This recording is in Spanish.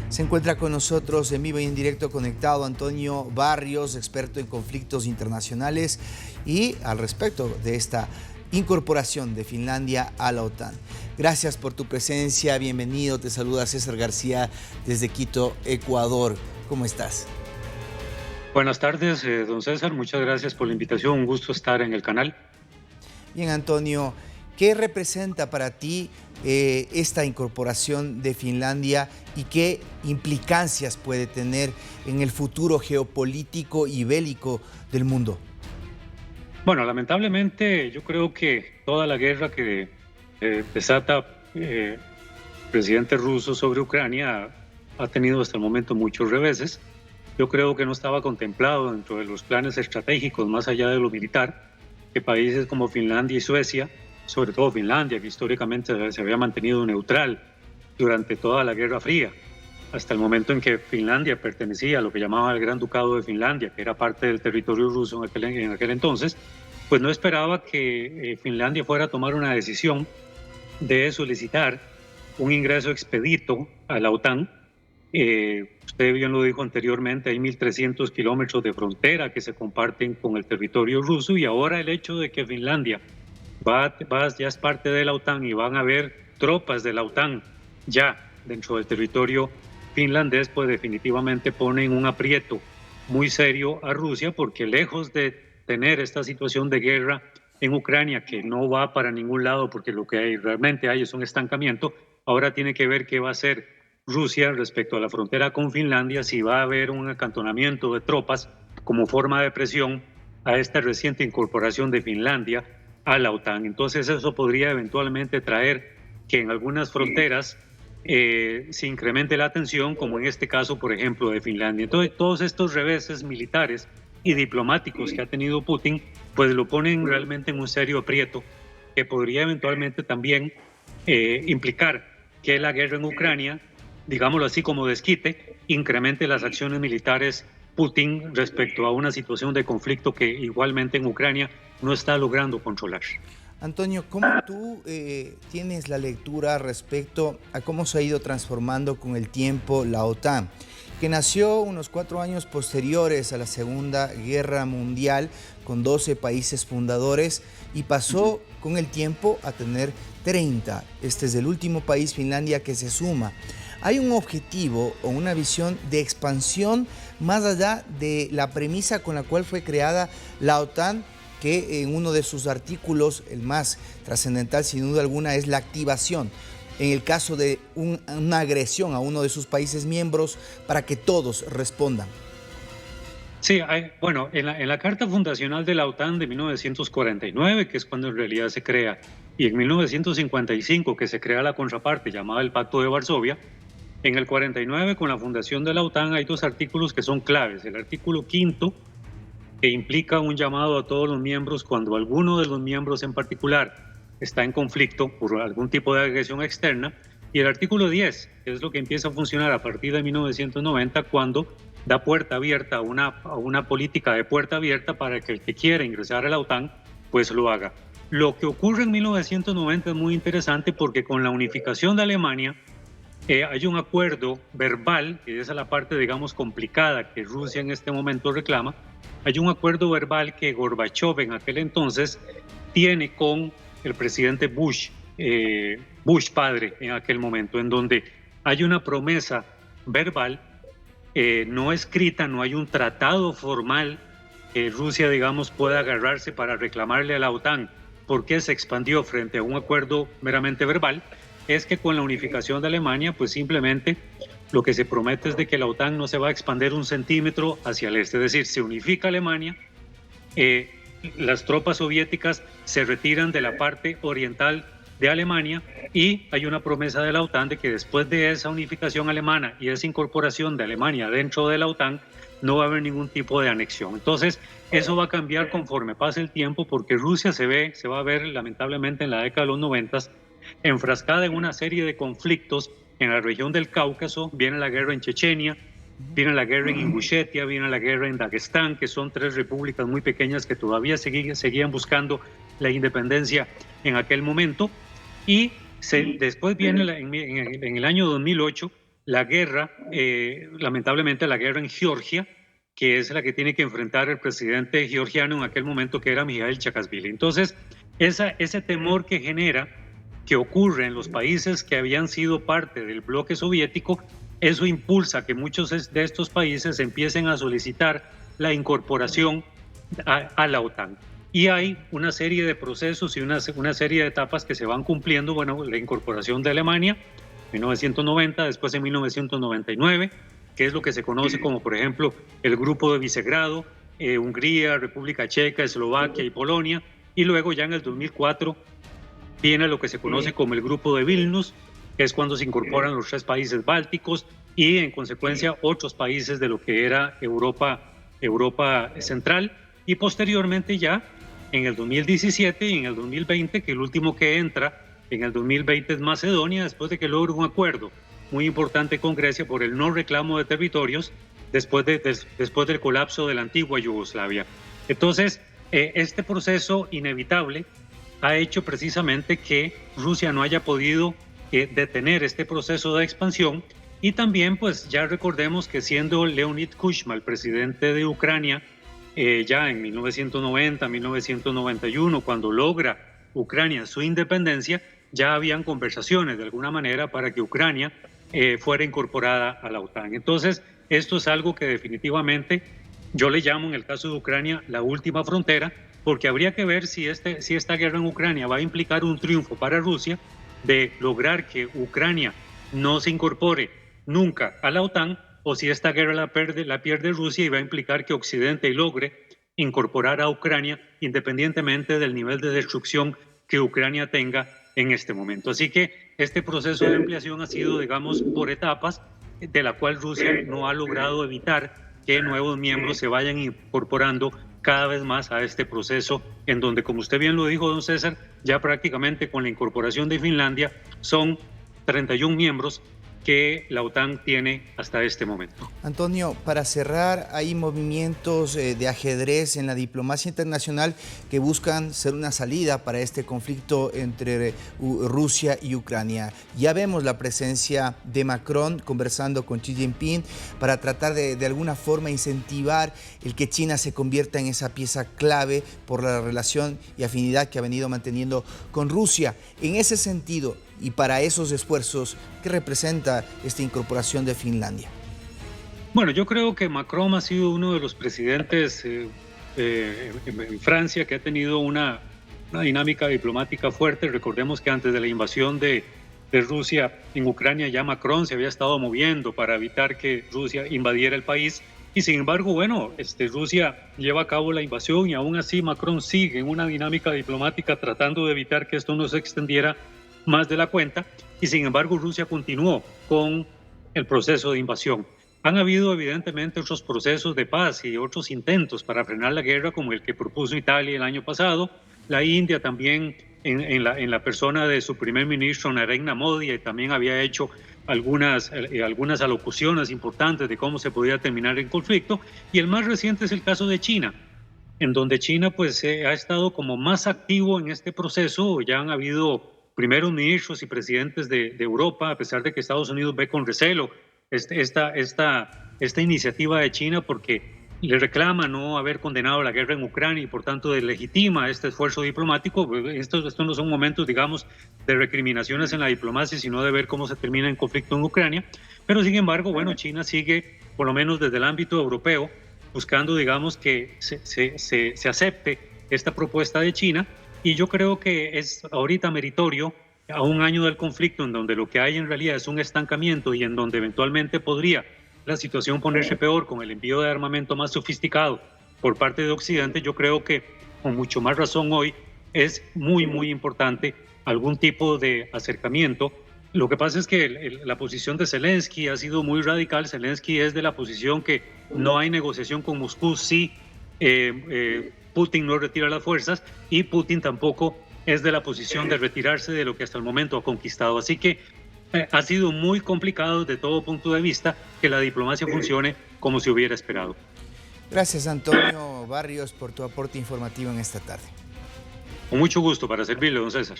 Se encuentra con nosotros en vivo y en directo conectado Antonio Barrios, experto en conflictos internacionales y al respecto de esta incorporación de Finlandia a la OTAN. Gracias por tu presencia, bienvenido, te saluda César García desde Quito, Ecuador. ¿Cómo estás? Buenas tardes, don César, muchas gracias por la invitación, un gusto estar en el canal. Bien, Antonio, ¿qué representa para ti esta incorporación de Finlandia y qué implicancias puede tener en el futuro geopolítico y bélico del mundo? Bueno, lamentablemente yo creo que toda la guerra que desata el presidente ruso sobre Ucrania ha tenido hasta el momento muchos reveses. Yo creo que no estaba contemplado dentro de los planes estratégicos, más allá de lo militar, que países como Finlandia y Suecia, sobre todo Finlandia, que históricamente se había mantenido neutral durante toda la Guerra Fría, hasta el momento en que Finlandia pertenecía a lo que llamaba el Gran Ducado de Finlandia, que era parte del territorio ruso en aquel entonces, pues no esperaba que Finlandia fuera a tomar una decisión de solicitar un ingreso expedito a la OTAN. Usted bien lo dijo anteriormente, hay 1.300 kilómetros de frontera que se comparten con el territorio ruso, y ahora el hecho de que Finlandia ya es parte de la OTAN y van a haber tropas de la OTAN ya dentro del territorio finlandés, pues definitivamente pone en un aprieto muy serio a Rusia, porque lejos de tener esta situación de guerra en Ucrania, que no va para ningún lado porque lo que realmente hay es un estancamiento, ahora tiene que ver qué va a hacer Rusia respecto a la frontera con Finlandia, si va a haber un acantonamiento de tropas como forma de presión a esta reciente incorporación de Finlandia a la OTAN. Entonces eso podría eventualmente traer que en algunas fronteras se incremente la tensión, como en este caso, por ejemplo, de Finlandia. Entonces todos estos reveses militares y diplomáticos que ha tenido Putin, pues lo ponen realmente en un serio aprieto, que podría eventualmente también implicar que la guerra en Ucrania, digámoslo así como desquite, incremente las acciones militares Putin respecto a una situación de conflicto que igualmente en Ucrania no está logrando controlar. Antonio, ¿cómo tú tienes la lectura respecto a cómo se ha ido transformando con el tiempo la OTAN, que nació unos 4 años posteriores a la Segunda Guerra Mundial con 12 países fundadores y pasó con el tiempo a tener 30? Este es el último país, Finlandia, que se suma. ¿Hay un objetivo o una visión de expansión más allá de la premisa con la cual fue creada la OTAN, que en uno de sus artículos, el más trascendental sin duda alguna, es la activación en el caso de una agresión a uno de sus países miembros para que todos respondan? Sí, bueno, en la Carta Fundacional de la OTAN de 1949, que es cuando en realidad se crea, y en 1955, que se crea la contraparte llamada el Pacto de Varsovia, en el 49, con la fundación de la OTAN, hay 2 artículos que son claves. El artículo 5, que implica un llamado a todos los miembros cuando alguno de los miembros en particular está en conflicto por algún tipo de agresión externa, y el artículo 10, que es lo que empieza a funcionar a partir de 1990, cuando da puerta abierta a una política de puerta abierta para que el que quiera ingresar a la OTAN pues lo haga. Lo que ocurre en 1990 es muy interesante, porque con la unificación de Alemania hay un acuerdo verbal, que esa es la parte, digamos, complicada que Rusia en este momento reclama. Hay un acuerdo verbal que Gorbachev en aquel entonces tiene con el presidente Bush, Bush padre en aquel momento, en donde hay una promesa verbal no escrita, no hay un tratado formal que Rusia, digamos, pueda agarrarse para reclamarle a la OTAN porque se expandió frente a un acuerdo meramente verbal. Es que con la unificación de Alemania, pues simplemente lo que se promete es de que la OTAN no se va a expandir 1 centímetro hacia el este, es decir, se unifica Alemania, las tropas soviéticas se retiran de la parte oriental de Alemania, y hay una promesa de la OTAN de que después de esa unificación alemana y esa incorporación de Alemania dentro de la OTAN, no va a haber ningún tipo de anexión. Entonces, eso va a cambiar conforme pase el tiempo, porque Rusia se va a ver lamentablemente en la década de los 90 enfrascada en una serie de conflictos en la región del Cáucaso. Viene la guerra en Chechenia, viene la guerra en Ingushetia, viene la guerra en Dagestán, que son 3 repúblicas muy pequeñas que todavía seguían buscando la independencia en aquel momento. Y después viene en el año 2008 la guerra, lamentablemente la guerra en Georgia, que es la que tiene que enfrentar el presidente georgiano en aquel momento, que era Mijail Saakashvili. Entonces, ese temor que genera, que ocurre en los países que habían sido parte del bloque soviético, eso impulsa que muchos de estos países empiecen a solicitar la incorporación a la OTAN. Y hay una serie de procesos y una serie de etapas que se van cumpliendo. Bueno, la incorporación de Alemania en 1990, después en 1999, que es lo que se conoce como, por ejemplo, el Grupo de Visegrado, Hungría, República Checa, Eslovaquia y Polonia. Y luego ya en el 2004 viene lo que se conoce como el Grupo de Vilnius, que es cuando se incorporan los 3 países bálticos y en consecuencia otros países de lo que era Europa Central. Y posteriormente ya en el 2017 y en el 2020, que el último que entra en el 2020 es Macedonia, después de que logra un acuerdo muy importante con Grecia por el no reclamo de territorios después del colapso de la antigua Yugoslavia. Entonces, este proceso inevitable ha hecho precisamente que Rusia no haya podido detener este proceso de expansión. Y también, pues ya recordemos que siendo Leonid Kuchma el presidente de Ucrania, ya en 1990, 1991, cuando logra Ucrania su independencia, ya habían conversaciones de alguna manera para que Ucrania fuera incorporada a la OTAN. Entonces, esto es algo que definitivamente yo le llamo, en el caso de Ucrania, la última frontera, porque habría que ver si esta guerra en Ucrania va a implicar un triunfo para Rusia de lograr que Ucrania no se incorpore nunca a la OTAN, o si esta guerra la pierde Rusia y va a implicar que Occidente logre incorporar a Ucrania independientemente del nivel de destrucción que Ucrania tenga en este momento. Así que este proceso de ampliación ha sido, digamos, por etapas, de la cual Rusia no ha logrado evitar que nuevos miembros se vayan incorporando cada vez más a este proceso, en donde, como usted bien lo dijo, don César, ya prácticamente con la incorporación de Finlandia son 31 miembros que la OTAN tiene hasta este momento. Antonio, para cerrar, hay movimientos de ajedrez en la diplomacia internacional que buscan ser una salida para este conflicto entre Rusia y Ucrania. Ya vemos la presencia de Macron conversando con Xi Jinping para tratar de alguna forma incentivar el que China se convierta en esa pieza clave por la relación y afinidad que ha venido manteniendo con Rusia. En ese sentido, y para esos esfuerzos, ¿qué representa esta incorporación de Finlandia? Bueno, yo creo que Macron ha sido uno de los presidentes en Francia que ha tenido una dinámica diplomática fuerte. Recordemos que antes de la invasión de Rusia en Ucrania, ya Macron se había estado moviendo para evitar que Rusia invadiera el país. Y sin embargo, bueno, Rusia lleva a cabo la invasión y aún así Macron sigue en una dinámica diplomática tratando de evitar que esto no se extendiera más de la cuenta, y sin embargo Rusia continuó con el proceso de invasión. Han habido evidentemente otros procesos de paz y otros intentos para frenar la guerra, como el que propuso Italia el año pasado, la India también en la persona de su primer ministro Narendra Modi, y también había hecho algunas alocuciones importantes de cómo se podía terminar el conflicto, y el más reciente es el caso de China, en donde China pues ha estado como más activo en este proceso. Ya han habido primeros ministros y presidentes de Europa, a pesar de que Estados Unidos ve con recelo esta iniciativa de China, porque le reclama no haber condenado la guerra en Ucrania y por tanto deslegitima este esfuerzo diplomático. Estos no son momentos, digamos, de recriminaciones en la diplomacia, sino de ver cómo se termina el conflicto en Ucrania. Pero sin embargo, bueno, China sigue, por lo menos desde el ámbito europeo, buscando, digamos, que se acepte esta propuesta de China. Y yo creo que es ahorita meritorio, a un año del conflicto, en donde lo que hay en realidad es un estancamiento y en donde eventualmente podría la situación ponerse peor con el envío de armamento más sofisticado por parte de Occidente. Yo creo que con mucho más razón hoy es muy, muy importante algún tipo de acercamiento. Lo que pasa es que la posición de Zelensky ha sido muy radical. Zelensky es de la posición que no hay negociación con Moscú si Putin no retira las fuerzas, y Putin tampoco es de la posición de retirarse de lo que hasta el momento ha conquistado. Así que ha sido muy complicado desde todo punto de vista que la diplomacia funcione como se hubiera esperado. Gracias, Antonio Barrios, por tu aporte informativo en esta tarde. Con mucho gusto, para servirle, don César.